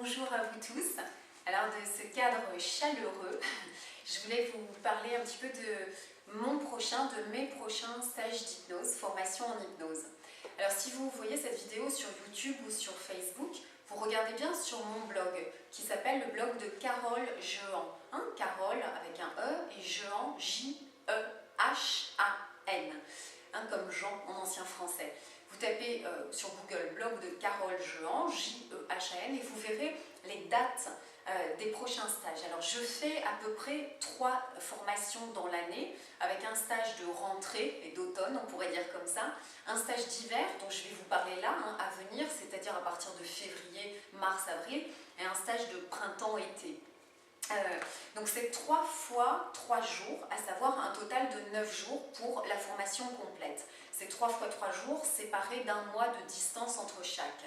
Bonjour à vous tous. Alors de ce cadre chaleureux, je voulais vous parler un petit peu de mes prochains stages d'hypnose, formation en hypnose. Alors si vous voyez cette vidéo sur YouTube ou sur Facebook, vous regardez bien sur mon blog qui s'appelle le blog de Carole Jehan. Carole avec un E et Jehan J-E-H-A-N, comme Jean en ancien français. Vous tapez sur Google blog de Carole Jehan, J-E-H-A-N, et vous verrez les dates des prochains stages. Alors je fais à peu près 3 formations dans l'année, avec un stage de rentrée et d'automne, on pourrait dire comme ça, un stage d'hiver dont je vais vous parler là, à venir, c'est-à-dire à partir de février, mars, avril, et un stage de printemps-été. Donc c'est 3 fois 3 jours, à savoir un total de 9 jours pour la formation complète. C'est 3 fois 3 jours séparés d'un mois de distance entre chaque.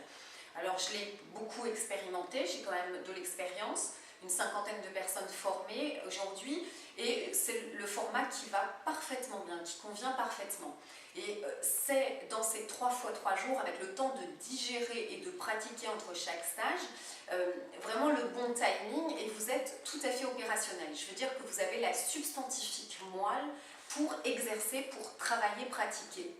Alors je l'ai beaucoup expérimenté, j'ai quand même de l'expérience, une 50aine de personnes formées aujourd'hui, et c'est le format qui va parfaitement bien, qui convient parfaitement. Et c'est dans ces 3 fois 3 jours, avec le temps de digérer et de pratiquer entre chaque stage, vraiment le bon timing, et vous êtes tout à fait opérationnel. Je veux dire que vous avez la substantifique moelle pour exercer, pour travailler, pratiquer.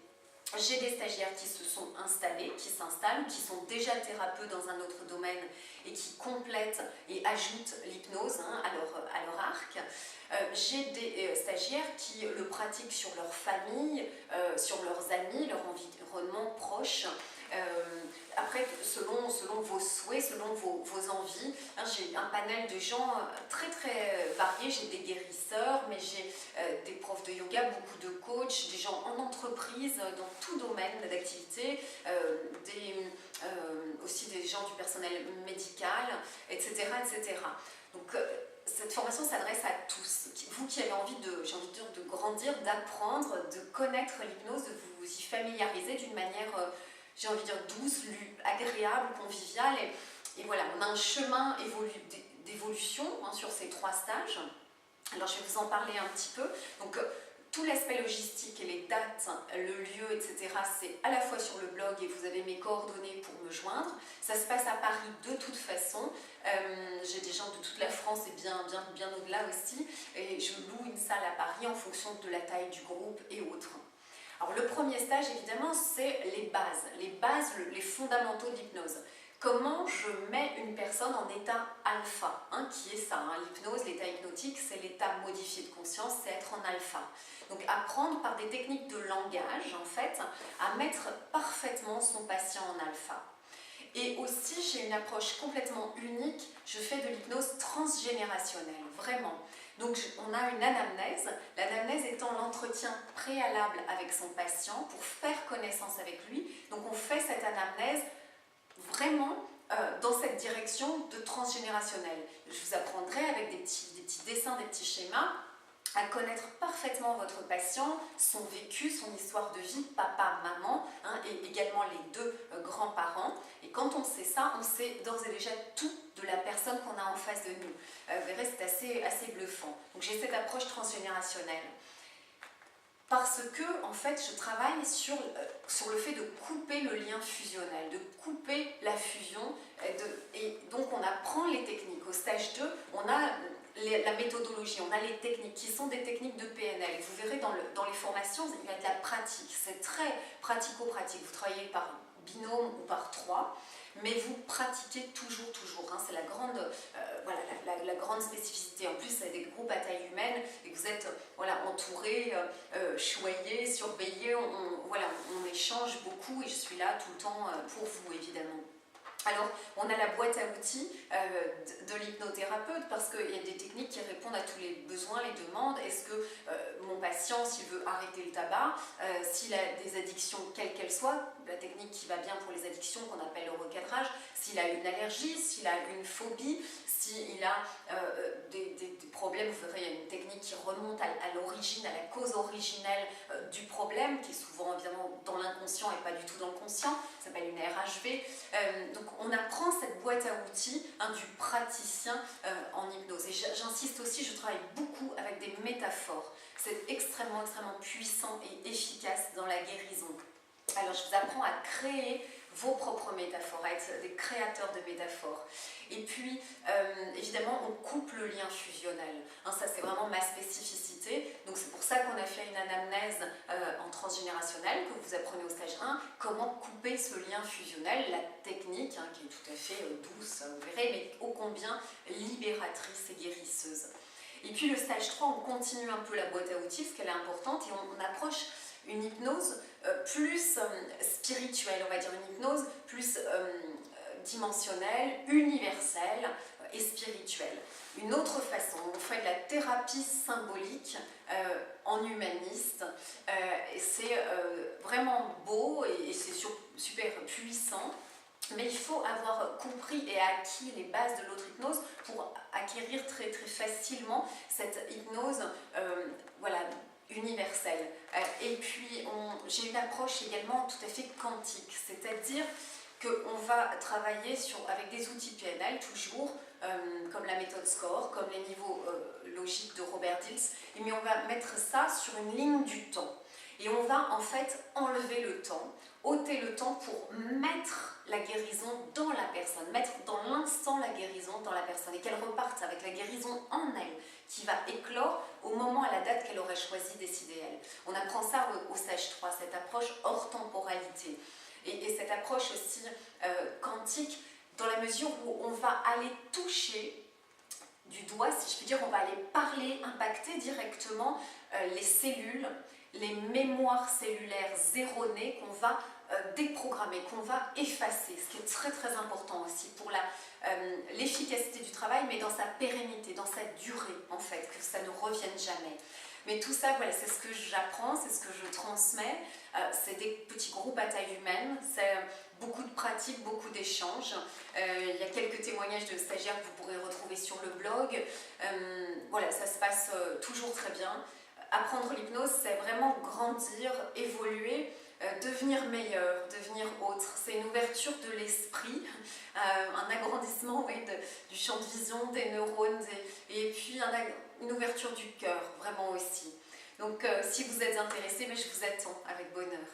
J'ai des stagiaires qui se sont installés, qui s'installent, qui sont déjà thérapeutes dans un autre domaine et qui complètent et ajoutent l'hypnose à leur arc. J'ai des stagiaires qui le pratiquent sur leur famille, sur leurs amis, leur environnement proche. Après, selon vos souhaits, selon vos envies, j'ai un panel de gens très variés. J'ai des guérisseurs, mais j'ai des profs de yoga, beaucoup de coachs, des gens en entreprise, dans tout domaine d'activité, aussi des gens du personnel médical, etc. etc. Donc, cette formation s'adresse à tous. Vous qui avez envie de grandir, d'apprendre, de connaître l'hypnose, de vous y familiariser d'une manière, j'ai envie de dire, douce, agréable, conviviale. Et voilà, on a un chemin d'évolution sur ces 3 stages. Alors je vais vous en parler un petit peu. Donc tout l'aspect logistique et les dates, le lieu, etc., c'est à la fois sur le blog et vous avez mes coordonnées pour me joindre. Ça se passe à Paris de toute façon. J'ai des gens de toute la France et bien au-delà aussi. Et je loue une salle à Paris en fonction de la taille du groupe et autres. Alors le premier stage, évidemment, c'est les bases, les fondamentaux de l'hypnose. Comment je mets une personne en état alpha, qui est ça, l'hypnose, l'état hypnotique, c'est l'état modifié de conscience, c'est être en alpha. Donc apprendre par des techniques de langage, en fait, à mettre parfaitement son patient en alpha. Et aussi, j'ai une approche complètement unique, je fais de l'hypnose transgénérationnelle, vraiment. Donc on a une anamnèse, l'anamnèse étant l'entretien préalable avec son patient pour faire connaissance avec lui. Donc on fait cette anamnèse vraiment dans cette direction de transgénérationnel. Je vous apprendrai avec des petits dessins, des petits schémas, à connaître parfaitement votre patient, son vécu, son histoire de vie, papa, maman, et également les 2 grands-parents. Et quand on sait ça, on sait d'ores et déjà tout de la personne qu'on a en face de nous. Vous verrez, c'est assez bluffant. Donc j'ai cette approche transgénérationnelle. Parce que, en fait, je travaille sur le fait de couper le lien fusionnel, de couper la fusion, et donc on apprend les techniques. Au stage 2, on a la méthodologie, on a les techniques qui sont des techniques de PNL. Et vous verrez dans les formations, il y a de la pratique, c'est très pratico-pratique. Vous travaillez par binôme ou par 3, mais vous pratiquez toujours. C'est la grande spécificité. En plus, c'est des groupes à taille humaine et vous êtes entourés, choyés, surveillés. On échange beaucoup et je suis là tout le temps pour vous, évidemment. Alors, on a la boîte à outils de l'hypnothérapeute parce qu'il y a des techniques qui répondent à tous les besoins, les demandes. Est-ce que mon patient, s'il veut arrêter le tabac, s'il a des addictions, quelles qu'elles soient, la technique qui va bien pour les addictions qu'on appelle le recadrage, s'il a une allergie, s'il a une phobie, s'il a des problèmes, vous verrez, il y a une technique qui remonte à l'origine, à la cause originelle du problème, qui est souvent évidemment dans l'inconscient et pas du tout dans le conscient, ça s'appelle une RHV. Donc on apprend cette boîte à outils du praticien en hypnose. Et j'insiste aussi, je travaille beaucoup avec des métaphores. C'est extrêmement puissant et efficace dans la guérison. Alors je vous apprends à créer vos propres métaphores, à être des créateurs de métaphores. Et puis, évidemment, on coupe le lien fusionnel. Hein, ça, c'est vraiment ma spécificité. Donc, c'est pour ça qu'on a fait une anamnèse en transgénérationnel que vous apprenez au stage 1. Comment couper ce lien fusionnel, la technique, hein, qui est tout à fait douce, vous verrez, mais ô combien libératrice et guérisseuse. Et puis, le stage 3, on continue un peu la boîte à outils, parce qu'elle est importante, et on approche une hypnose plus spirituelle, on va dire une hypnose plus dimensionnelle, universelle et spirituelle. Une autre façon, on fait de la thérapie symbolique en humaniste, et c'est vraiment beau et c'est super puissant. Mais il faut avoir compris et acquis les bases de l'autre hypnose pour acquérir très très facilement cette hypnose voilà, universelle. Et puis j'ai une approche également tout à fait quantique, c'est-à-dire qu'on va travailler avec des outils PNL toujours, comme la méthode SCORE, comme les niveaux logiques de Robert Dilts, mais on va mettre ça sur une ligne du temps. Et on va en fait enlever le temps, ôter le temps pour mettre la guérison dans la personne, mettre dans l'instant la guérison dans la personne et qu'elle reparte avec la guérison en elle qui va éclore au moment, à la date qu'elle aurait choisi, décidé elle. On apprend ça au stage 3, cette approche hors temporalité et cette approche aussi quantique dans la mesure où on va aller toucher du doigt, si je puis dire, on va aller parler, impacter directement les cellules, les mémoires cellulaires erronées qu'on va déprogrammer, qu'on va effacer, ce qui est très très important aussi pour l'efficacité du travail, mais dans sa pérennité, dans sa durée en fait, que ça ne revienne jamais. Mais tout ça, voilà, c'est ce que j'apprends, c'est ce que je transmets, c'est des petits groupes à taille humaine, c'est beaucoup de pratiques, beaucoup d'échanges. Il y a quelques témoignages de stagiaires que vous pourrez retrouver sur le blog. Voilà, ça se passe toujours très bien. Apprendre l'hypnose, c'est vraiment grandir, évoluer, devenir meilleur, devenir autre. C'est une ouverture de l'esprit, un agrandissement du champ de vision, des neurones, et puis une ouverture du cœur, vraiment aussi. Donc si vous êtes intéressés, mais je vous attends avec bonheur.